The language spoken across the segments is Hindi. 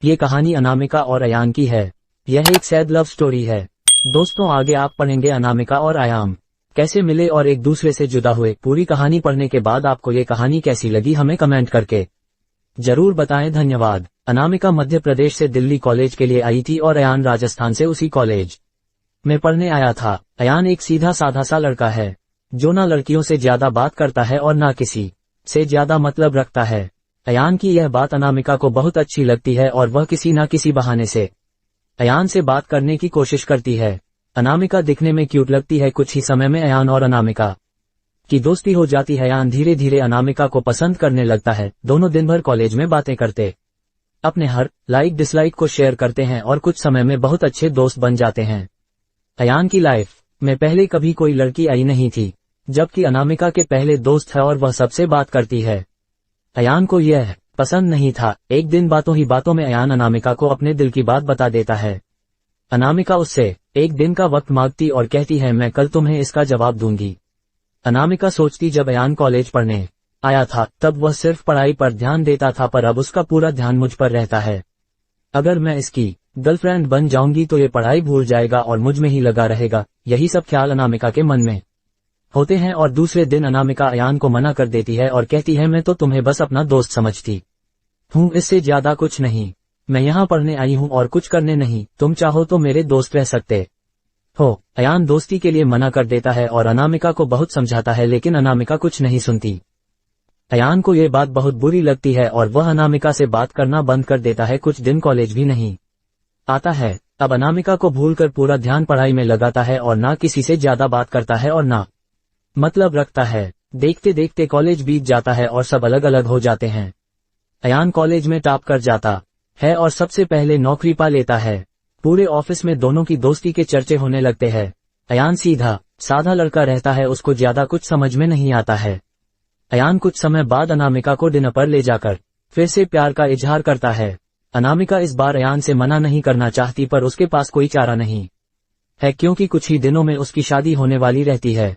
ये कहानी अनामिका और अयान की है। यह एक सैड लव स्टोरी है। दोस्तों, आगे आप पढ़ेंगे अनामिका और अयान कैसे मिले और एक दूसरे से जुदा हुए। पूरी कहानी पढ़ने के बाद आपको ये कहानी कैसी लगी हमें कमेंट करके जरूर बताएं। धन्यवाद। अनामिका मध्य प्रदेश से दिल्ली कॉलेज के लिए आई थी और अयान राजस्थान से उसी कॉलेज में पढ़ने आया था। अयान एक सीधा साधा सा लड़का है जो ना लड़कियों से ज्यादा बात करता है और ना किसी से ज्यादा मतलब रखता है। अयान की यह बात अनामिका को बहुत अच्छी लगती है और वह किसी न किसी बहाने से अयान से बात करने की कोशिश करती है। अनामिका दिखने में क्यूट लगती है। कुछ ही समय में अयान और अनामिका की दोस्ती हो जाती है। अयान धीरे धीरे अनामिका को पसंद करने लगता है। दोनों दिन भर कॉलेज में बातें करते, अपने हर लाइक डिसलाइक को शेयर करते हैं और कुछ समय में बहुत अच्छे दोस्त बन जाते हैं। अयान की लाइफ में पहले कभी कोई लड़की आई नहीं थी, जबकि अनामिका के पहले दोस्त है और वह सबसे बात करती है। अयान को यह पसंद नहीं था। एक दिन बातों ही बातों में अयान अनामिका को अपने दिल की बात बता देता है। अनामिका उससे एक दिन का वक्त मांगती और कहती है, मैं कल तुम्हें इसका जवाब दूंगी। अनामिका सोचती, जब अयान कॉलेज पढ़ने आया था तब वह सिर्फ पढ़ाई पर ध्यान देता था, पर अब उसका पूरा ध्यान मुझ पर रहता है। अगर मैं इसकी गर्लफ्रेंड बन जाऊंगी तो ये पढ़ाई भूल जाएगा और मुझ में ही लगा रहेगा। यही सब ख्याल अनामिका के मन में होते हैं और दूसरे दिन अनामिका अयान को मना कर देती है और कहती है, मैं तो तुम्हें बस अपना दोस्त समझती हूँ, इससे ज्यादा कुछ नहीं। मैं यहाँ पढ़ने आई हूँ और कुछ करने नहीं। तुम चाहो तो मेरे दोस्त रह सकते हो। अयान दोस्ती के लिए मना कर देता है और अनामिका को बहुत समझाता है, लेकिन अनामिका कुछ नहीं सुनती। अयान को ये बात बहुत बुरी लगती है और वह अनामिका से बात करना बंद कर देता है। कुछ दिन कॉलेज भी नहीं आता है। अब अनामिका को भूलकर पूरा ध्यान पढ़ाई में लगाता है और ना किसी से ज्यादा बात करता है और ना मतलब रखता है। देखते देखते कॉलेज बीत जाता है और सब अलग अलग हो जाते हैं। अयान कॉलेज में टॉप कर जाता है और सबसे पहले नौकरी पा लेता है। पूरे ऑफिस में दोनों की दोस्ती के चर्चे होने लगते हैं। अयान सीधा साधा लड़का रहता है, उसको ज्यादा कुछ समझ में नहीं आता है। अयान कुछ समय बाद अनामिका को डिनर पर ले जाकर फिर से प्यार का इजहार करता है। अनामिका इस बार अयान से मना नहीं करना चाहती, पर उसके पास कोई चारा नहीं है क्योंकि कुछ ही दिनों में उसकी शादी होने वाली रहती है।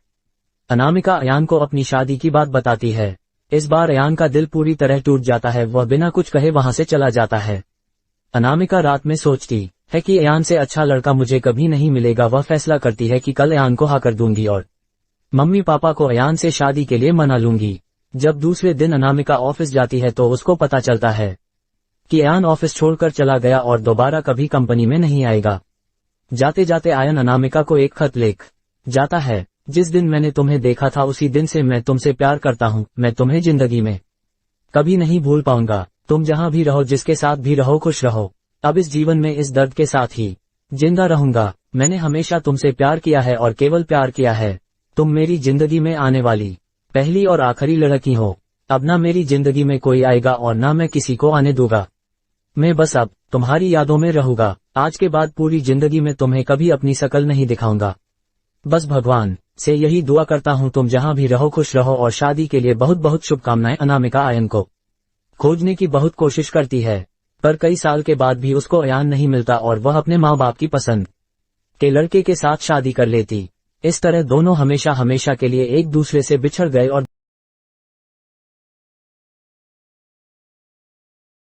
अनामिका अयान को अपनी शादी की बात बताती है। इस बार अयान का दिल पूरी तरह टूट जाता है। वह बिना कुछ कहे वहां से चला जाता है। अनामिका रात में सोचती है कि अयान से अच्छा लड़का मुझे कभी नहीं मिलेगा। वह फैसला करती है कि कल अयान को हाँ कर दूंगी और मम्मी पापा को अयान से शादी के लिए मना लूंगी। जब दूसरे दिन अनामिका ऑफिस जाती है तो उसको पता चलता है कि अयान ऑफिस छोड़कर चला गया और दोबारा कभी कंपनी में नहीं आएगा। जाते जाते अयान अनामिका को एक खत लिख जाता है। जिस दिन मैंने तुम्हें देखा था उसी दिन से मैं तुमसे प्यार करता हूँ। मैं तुम्हें जिंदगी में कभी नहीं भूल पाऊंगा। तुम जहाँ भी रहो, जिसके साथ भी रहो, खुश रहो। अब इस जीवन में इस दर्द के साथ ही जिंदा रहूंगा। मैंने हमेशा तुमसे प्यार किया है और केवल प्यार किया है। तुम मेरी जिंदगी में आने वाली पहली और आखिरी लड़की हो। अब ना मेरी जिंदगी में कोई आएगा और ना मैं किसी को आने दूंगा। मैं बस अब तुम्हारी यादों में रहूंगा। आज के बाद पूरी जिंदगी में तुम्हें कभी अपनी शक्ल नहीं दिखाऊंगा। बस भगवान से यही दुआ करता हूँ, तुम जहाँ भी रहो खुश रहो और शादी के लिए बहुत बहुत शुभकामनाएं। अनामिका अयान को खोजने की बहुत कोशिश करती है, पर कई साल के बाद भी उसको अयान नहीं मिलता और वह अपने माँ बाप की पसंद के लड़के के साथ शादी कर लेती। इस तरह दोनों हमेशा हमेशा के लिए एक दूसरे से बिछड़ गए और